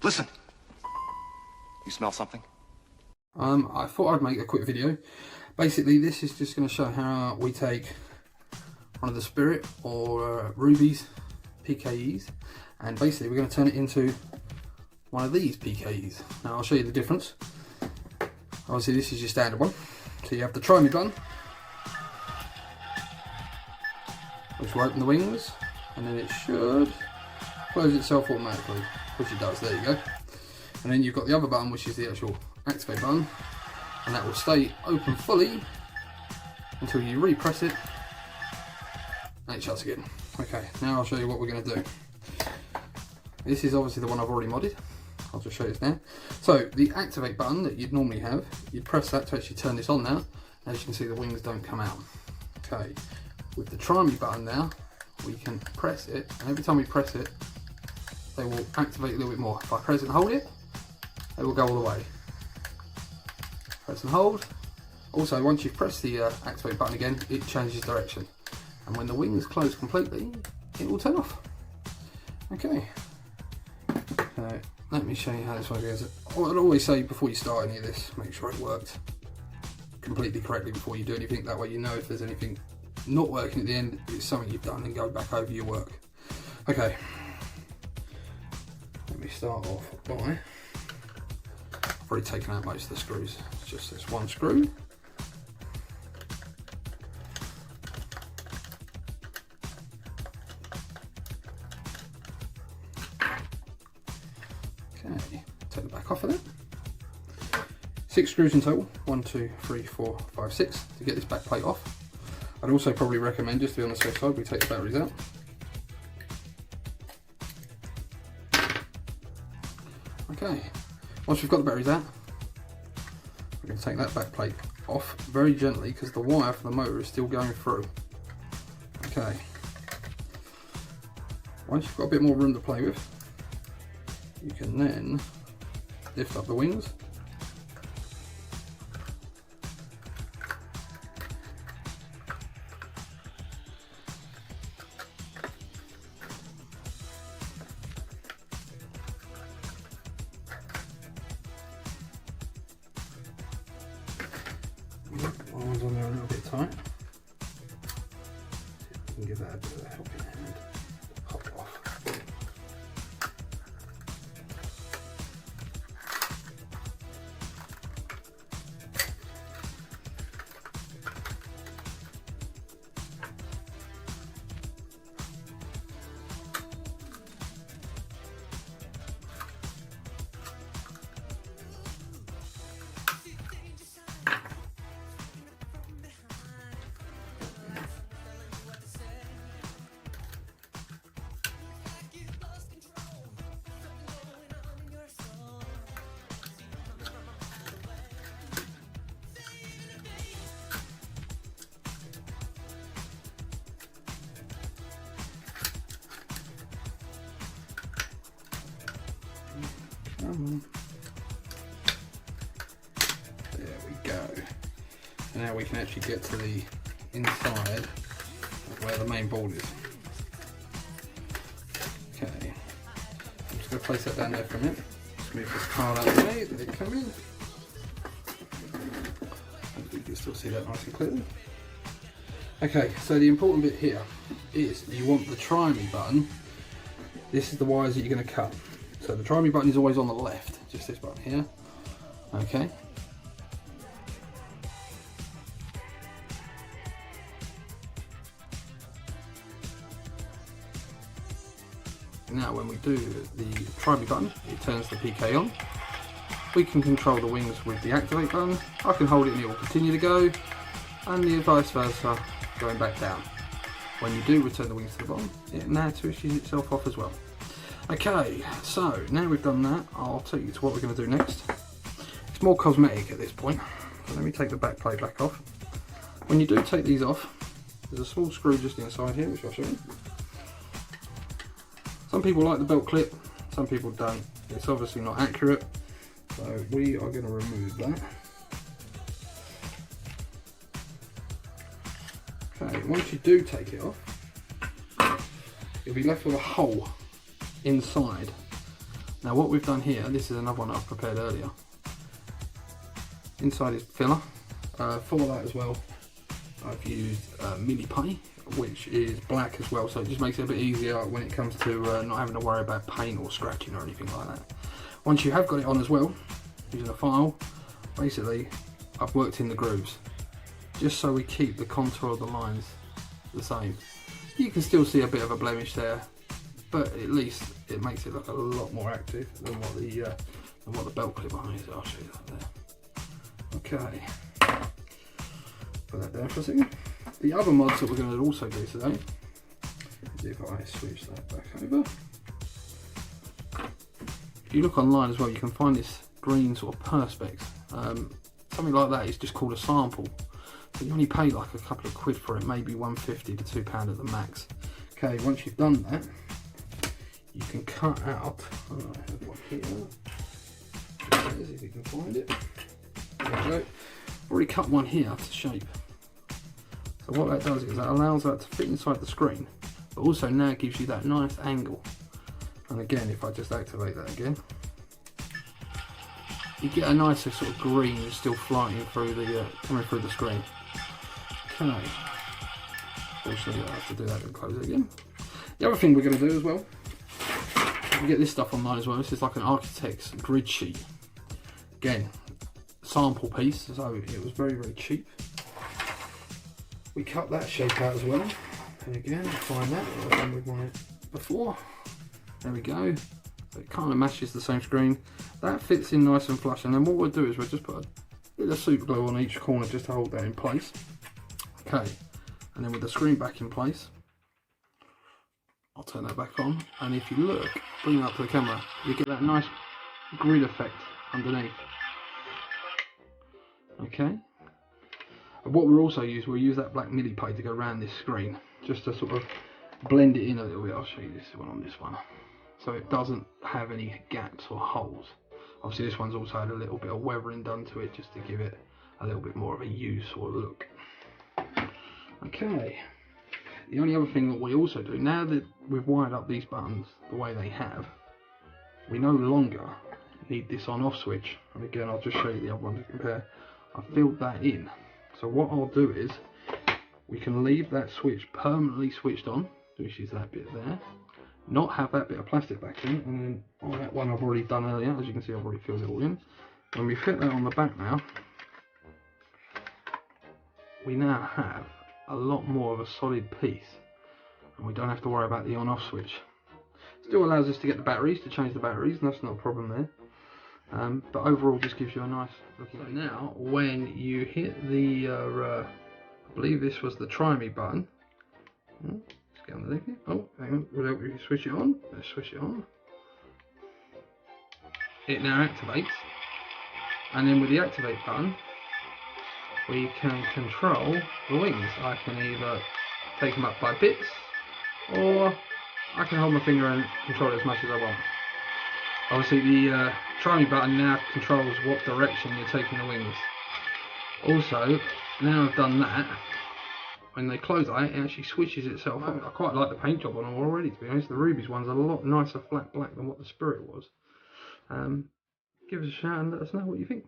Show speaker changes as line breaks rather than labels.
Listen. You smell something?
I thought I'd make a quick video. Basically, this is just going to show how we take one of the Spirit or Rubies PKEs, and basically we're going to turn it into one of these PKEs. Now I'll show you the difference. Obviously this is your standard one. So you have the try me button, which will open the wings, and then it should close itself automatically, which it does. There you go. And then you've got the other button, which is the actual activate button, and that will stay open fully until you repress it and it shuts again. Okay, now I'll show you what we're going to do. This is obviously the one I've already modded. I'll just show you this now. So the activate button that you'd normally have, you'd press that to actually turn this on now. As you can see, the wings don't come out. Okay, with the try me button now, we can press it, and every time we press it, they will activate a little bit more. If I press and hold it, they will go all the way. Press and hold. Also, once you've pressed the activate button again, it changes direction. And when the wings close completely, it will turn off. Okay. So, let me show you how this one goes. I'd always say before you start any of this, make sure it worked completely correctly before you do anything. That way you know if there's anything not working at the end, it's something you've done, and go back over your work. Okay. Let me start off by... I've already taken out most of the screws. It's just this one screw. Okay, take the back off of that. 6 screws in total. 1, 2, 3, 4, 5, 6 to get this back plate off. I'd also probably recommend, just to be on the safe side, we take the batteries out. Okay, once we've got the batteries out, we're going to take that back plate off very gently because the wire for the motor is still going through. Okay, once you've got a bit more room to play with, you can then lift up the wings. One's on there a little bit tight. You can give that a bit of a helping hand. Pop it off. There we go. And now we can actually get to the inside of where the main board is. Okay, I'm just going to place that down there for a minute. Just move this card out of the way, let it come in. Hopefully you can still see that nice and clearly. Okay, so the important bit here is you want the try me button. This is the wires that you're going to cut. So the try me button is always on the left, just this button here. Okay. Now when we do the try me button, it turns the PK on. We can control the wings with the activate button. I can hold it and it will continue to go, and the vice versa, going back down. When you do return the wings to the bottom, it now switches itself off as well. Okay, so now we've done that, I'll take you to what we're going to do next. It's more cosmetic at this point. So let me take the back plate back off. When you do take these off, there's a small screw just inside here, which I'll show you. Some people like the belt clip, some people don't. It's obviously not accurate, so we are going to remove that. Okay, once you do take it off, you'll be left with a hole inside Now what we've done here, this is another one I've prepared earlier. Inside is filler. For that as well, I've used mini putty, which is black as well, so it just makes it a bit easier when it comes to not having to worry about paint or scratching or anything like that. Once you have got it on as well, using a file, basically I've worked in the grooves, just so we keep the contour of the lines the same. You can still see a bit of a blemish there, but at least it makes it look a lot more active than what the belt clip on is. I'll show you that there. Okay, put that down for a second. The other mods that we're going to also do today is if I switch that back over. If you look online as well, you can find this green sort of perspex. Something like that is just called a sample. So you only pay like a couple of quid for it, maybe £1.50 to £2 at the max. Okay, once you've done that, you can cut out, I have one here, if you can find it. There we go. I've already cut one here to shape. So what that does is that allows that to fit inside the screen, but also now it gives you that nice angle. And again, if I just activate that again, you get a nicer sort of green still flying through the, coming through the screen. Okay. Unfortunately, I have to do that and close it again. The other thing we're going to do as well, you get this stuff online as well. This is like an architect's grid sheet. Again, sample piece, so it was very, very cheap. We cut that shape out as well. And again, find that I've done with mine before. There we go. So it kind of matches the same screen. That fits in nice and flush. And then what we'll do is we'll just put a bit of super glue on each corner just to hold that in place. Okay. And then with the screen back in place, I'll turn that back on. And if you look, bring it up to the camera, you get that nice grid effect underneath. Okay. And what we'll also use, we'll use that black midi putty to go around this screen, just to sort of blend it in a little bit. I'll show you this one on this one. So it doesn't have any gaps or holes. Obviously this one's also had a little bit of weathering done to it just to give it a little bit more of a use or look. Okay. The only other thing that we also do, now that we've wired up these buttons the way they have, we no longer need this on off switch. And again, I'll just show you the other one to compare. I filled that in. So what I'll do is, we can leave that switch permanently switched on, which is that bit there, not have that bit of plastic back in, and then on that one I've already done earlier, as you can see I've already filled it all in. When we fit that on the back now, we now have a lot more of a solid piece, and we don't have to worry about the on off switch. Still allows us to get the batteries, to change the batteries, and that's not a problem there. But overall just gives you a nice looking. So now when you hit the I believe this was the try me button. Let's get underneath it. Oh, hang on, without we switch it on. Let's switch it on. It now activates, and then with the activate button we can control the wings. I can either take them up by bits, or I can hold my finger and control it as much as I want. Obviously the try me button now controls what direction you're taking the wings. Also, now I've done that, when they close it actually switches itself on. I quite like the paint job on them already, to be honest. The Rubies one's a lot nicer flat black than what the Spirit was. Give us a shout and let us know what you think.